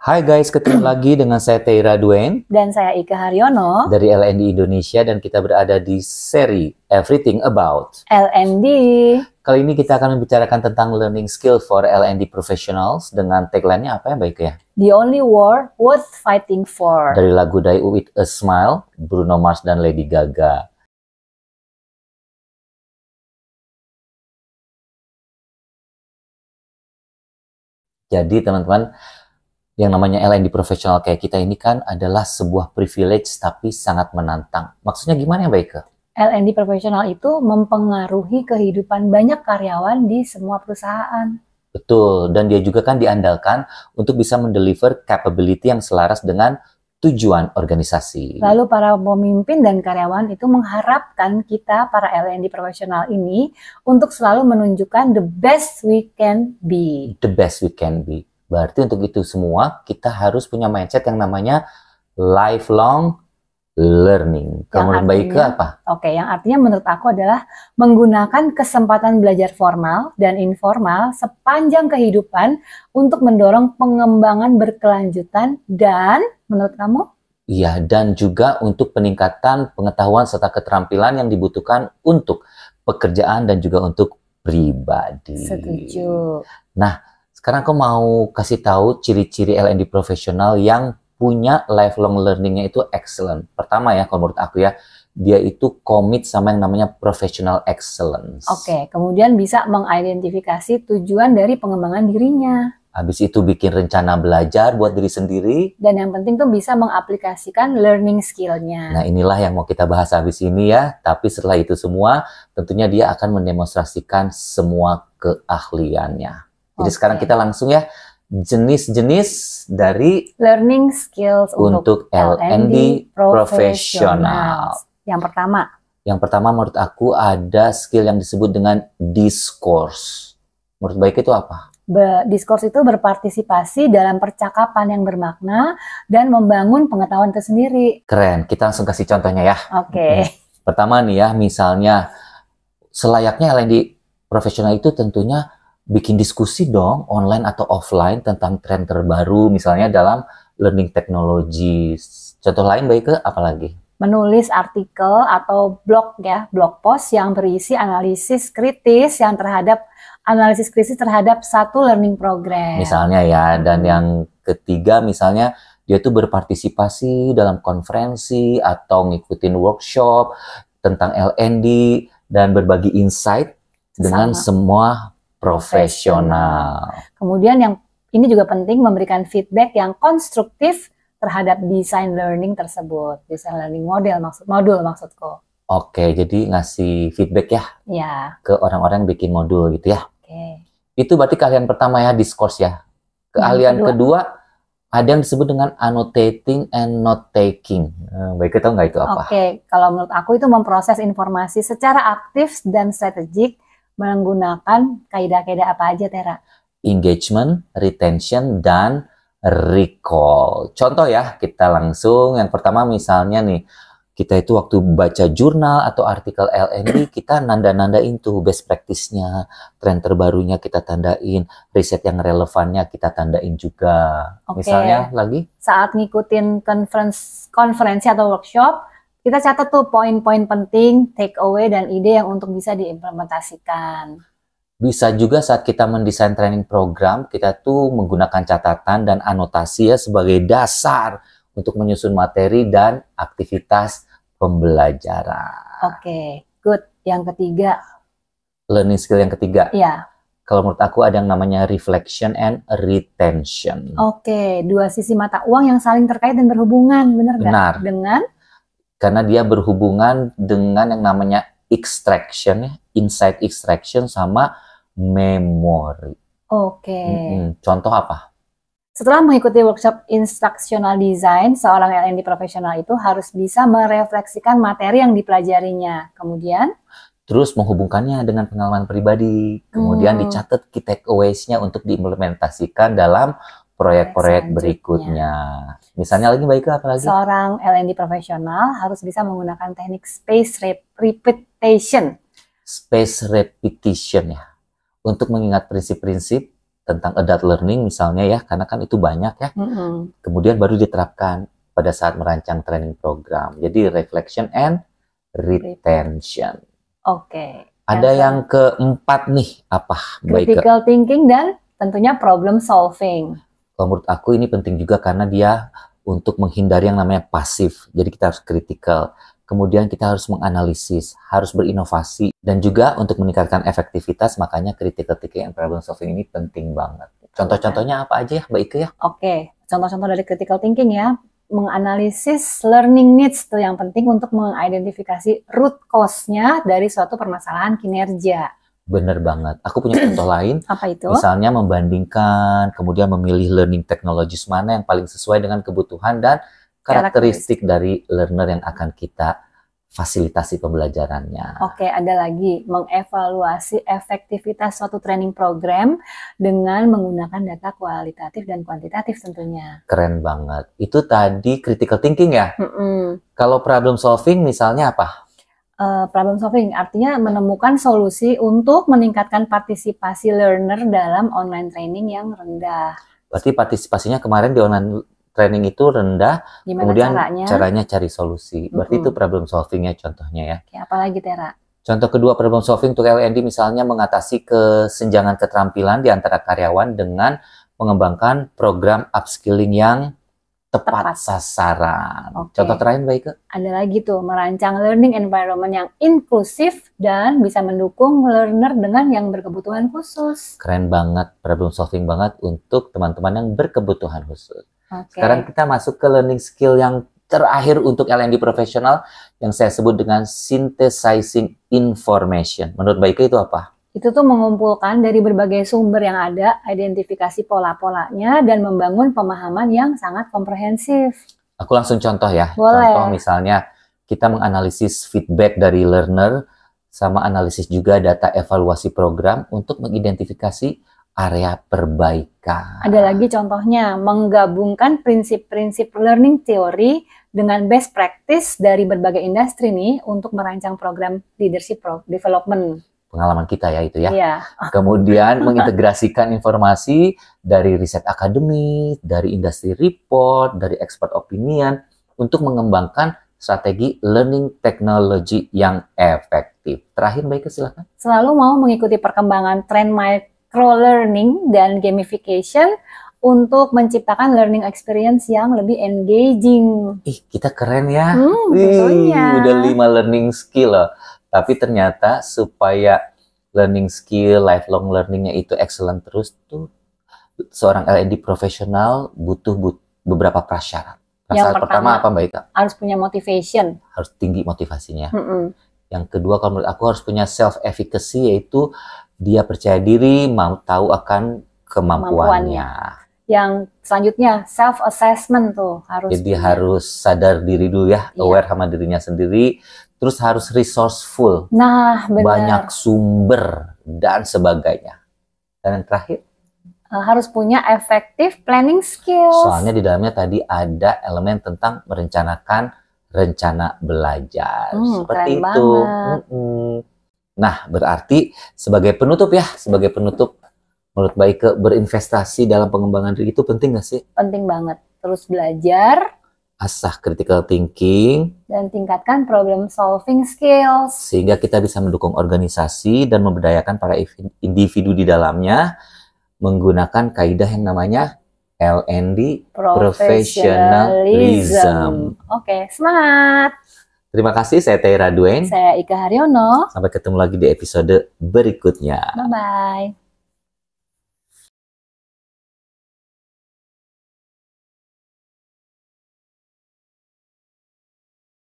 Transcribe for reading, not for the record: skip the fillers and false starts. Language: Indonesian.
Hai guys, ketemu lagi dengan saya Teira Dwayne Dan saya Ika Haryono dari LND Indonesia dan kita berada di seri Everything About LND. Kali ini kita akan membicarakan tentang learning skill for LND professionals dengan tagline-nya apa ya baik ya? The only war worth fighting for. Dari lagu Die With A Smile, Bruno Mars dan Lady Gaga. Jadi teman-teman, yang namanya LND profesional kayak kita ini kan adalah sebuah privilege tapi sangat menantang. Maksudnya gimana ya Baike? LND profesional itu mempengaruhi kehidupan banyak karyawan di semua perusahaan. Betul, dan dia juga kan diandalkan untuk bisa mendeliver capability yang selaras dengan tujuan organisasi. Lalu para pemimpin dan karyawan itu mengharapkan kita para LND profesional ini untuk selalu menunjukkan the best we can be. The best we can be. Berarti untuk itu semua kita harus punya mindset yang namanya lifelong learning. Kalau menurut Baike apa? Oke, yang artinya menurut aku adalah menggunakan kesempatan belajar formal dan informal sepanjang kehidupan untuk mendorong pengembangan berkelanjutan dan menurut kamu? Iya, dan juga untuk peningkatan pengetahuan serta keterampilan yang dibutuhkan untuk pekerjaan dan juga untuk pribadi. Setuju. Nah, sekarang aku mau kasih tahu ciri-ciri LND profesional yang punya lifelong learning-nya itu excellent. Pertama ya, kalau menurut aku ya, dia itu komit sama yang namanya professional excellence. Oke, kemudian bisa mengidentifikasi tujuan dari pengembangan dirinya. Habis itu bikin rencana belajar buat diri sendiri. Dan yang penting tuh bisa mengaplikasikan learning skill-nya. Nah inilah yang mau kita bahas habis ini ya. Tapi setelah itu semua, tentunya dia akan mendemonstrasikan semua keahliannya. Jadi sekarang kita langsung ya, jenis-jenis dari learning skills untuk LND profesional. Yang pertama? Yang pertama menurut aku ada skill yang disebut dengan discourse. Menurut Baike itu apa? Discourse itu berpartisipasi dalam percakapan yang bermakna dan membangun pengetahuan itu sendiri. Keren, kita langsung kasih contohnya ya. Oke. Pertama nih ya, misalnya selayaknya LND profesional itu tentunya bikin diskusi dong, online atau offline tentang tren terbaru, misalnya dalam learning technology. Contoh lain Baike apa lagi? Menulis artikel atau blog ya, blog post yang berisi analisis kritis terhadap satu learning program. Misalnya ya, dan yang ketiga misalnya dia tuh berpartisipasi dalam konferensi atau ngikutin workshop tentang LND dan berbagi insight dengan semua profesional. Kemudian yang ini juga penting memberikan feedback yang konstruktif terhadap desain learning tersebut. Desain learning modul maksudku. Oke, jadi ngasih feedback ya ke orang-orang yang bikin modul gitu ya. Oke. Itu berarti keahlian pertama ya, discourse ya. Keahlian kedua ada yang disebut dengan annotating and note taking. Baik, tahu nggak itu apa? Oke, kalau menurut aku itu memproses informasi secara aktif dan strategik menggunakan kaidah-kaidah apa aja, Tera? Engagement, retention, dan recall. Contoh ya, kita langsung yang pertama misalnya nih, kita itu waktu baca jurnal atau artikel LND, kita nanda-nandain tuh best practice-nya, tren terbarunya kita tandain, riset yang relevannya kita tandain juga. Misalnya lagi? Saat ngikutin konferensi atau workshop, kita catat tuh poin-poin penting, take away, dan ide yang untuk bisa diimplementasikan. Bisa juga saat kita mendesain training program, kita tuh menggunakan catatan dan anotasi ya sebagai dasar untuk menyusun materi dan aktivitas pembelajaran. Oke, good. Yang ketiga. Learning skill yang ketiga. Iya. Kalau menurut aku ada yang namanya reflection and retention. Oke, dua sisi mata uang yang saling terkait dan berhubungan, benar nggak? Benar. Dengan? Karena dia berhubungan dengan yang namanya extraction, insight extraction sama memory. Oke. Contoh apa? Setelah mengikuti workshop instructional design, seorang LND profesional itu harus bisa merefleksikan materi yang dipelajarinya. Kemudian? Terus menghubungkannya dengan pengalaman pribadi. Kemudian dicatat key takeaways-nya untuk diimplementasikan dalam proyek-proyek berikutnya. Misalnya lagi Baike apa lagi? Seorang LND profesional harus bisa menggunakan teknik space repetition. Space repetition ya. Untuk mengingat prinsip-prinsip tentang adult learning misalnya ya, karena kan itu banyak ya. Kemudian baru diterapkan pada saat merancang training program. Jadi reflection and retention. Oke. Ada yang keempat nih, apa? Critical thinking dan tentunya problem solving. Kalau menurut aku ini penting juga karena dia untuk menghindari yang namanya pasif. Jadi kita harus critical. Kemudian kita harus menganalisis, harus berinovasi, dan juga untuk meningkatkan efektivitas, makanya critical thinking and problem solving ini penting banget. Contoh-contohnya apa aja ya, Mbak Ike ya? Oke, contoh-contoh dari critical thinking ya, menganalisis learning needs itu yang penting untuk mengidentifikasi root cause-nya dari suatu permasalahan kinerja. Bener banget. Aku punya contoh lain. Apa itu? Misalnya membandingkan, kemudian memilih learning technologies mana yang paling sesuai dengan kebutuhan dan karakteristik dari learner yang akan kita fasilitasi pembelajarannya. Oke, ada lagi mengevaluasi efektivitas suatu training program dengan menggunakan data kualitatif dan kuantitatif tentunya. Keren banget. Itu tadi critical thinking ya? Kalau problem solving misalnya apa? Problem solving artinya menemukan solusi untuk meningkatkan partisipasi learner dalam online training yang rendah. Berarti partisipasinya kemarin di online training itu rendah, Gimana kemudian caranya cari solusi. Berarti itu problem solvingnya contohnya ya. Oke, apalagi Tera? Contoh kedua problem solving untuk LND misalnya mengatasi kesenjangan keterampilan di antara karyawan dengan mengembangkan program upskilling yang tepat sasaran. Contoh terakhir Mbak Ike? Ada lagi tuh, merancang learning environment yang inklusif dan bisa mendukung learner dengan yang berkebutuhan khusus. Keren banget, problem solving banget untuk teman-teman yang berkebutuhan khusus. Sekarang kita masuk ke learning skill yang terakhir untuk LND profesional yang saya sebut dengan synthesizing information. Menurut Mbak Ike itu apa? Itu tuh mengumpulkan dari berbagai sumber yang ada, identifikasi pola-polanya, dan membangun pemahaman yang sangat komprehensif. Aku langsung contoh ya. Boleh. Contoh misalnya kita menganalisis feedback dari learner, sama analisis juga data evaluasi program untuk mengidentifikasi area perbaikan. Ada lagi contohnya, menggabungkan prinsip-prinsip learning theory dengan best practice dari berbagai industri nih untuk merancang program leadership development. Pengalaman kita ya itu ya. Iya. Kemudian mengintegrasikan informasi dari riset akademik, dari industri report, dari expert opinion untuk mengembangkan strategi learning technology yang efektif. Terakhir Mbak Ike silakan. Selalu mau mengikuti perkembangan tren micro-learning dan gamification untuk menciptakan learning experience yang lebih engaging. Ih, kita keren ya. Tentunya. Udah 5 learning skill loh. Tapi ternyata supaya learning skill, lifelong learningnya itu excellent terus tuh, seorang L&D profesional butuh beberapa prasyarat. Prasyarat pertama apa Mbak Ika? Harus punya motivation. Harus tinggi motivasinya. Yang kedua kalau menurut aku harus punya self-efficacy, yaitu dia percaya diri, mau tahu akan kemampuannya. Yang selanjutnya self-assessment tuh harus. Jadi harus sadar diri dulu ya, aware sama dirinya sendiri. Terus harus resourceful. Nah, benar. Banyak sumber dan sebagainya. Dan yang terakhir? Harus punya effective planning skills. Soalnya di dalamnya tadi ada elemen tentang merencanakan rencana belajar. Seperti itu. Nah, berarti sebagai penutup ya, menurut Mbak Ike berinvestasi dalam pengembangan diri itu penting nggak sih? Penting banget. Terus belajar. Asah critical thinking. Dan tingkatkan problem solving skills. Sehingga kita bisa mendukung organisasi dan memberdayakan para individu di dalamnya menggunakan kaidah yang namanya LND Professionalism. Oke, semangat! Terima kasih, saya Teira Duen. Saya Ika Haryono. Sampai ketemu lagi di episode berikutnya. Bye-bye.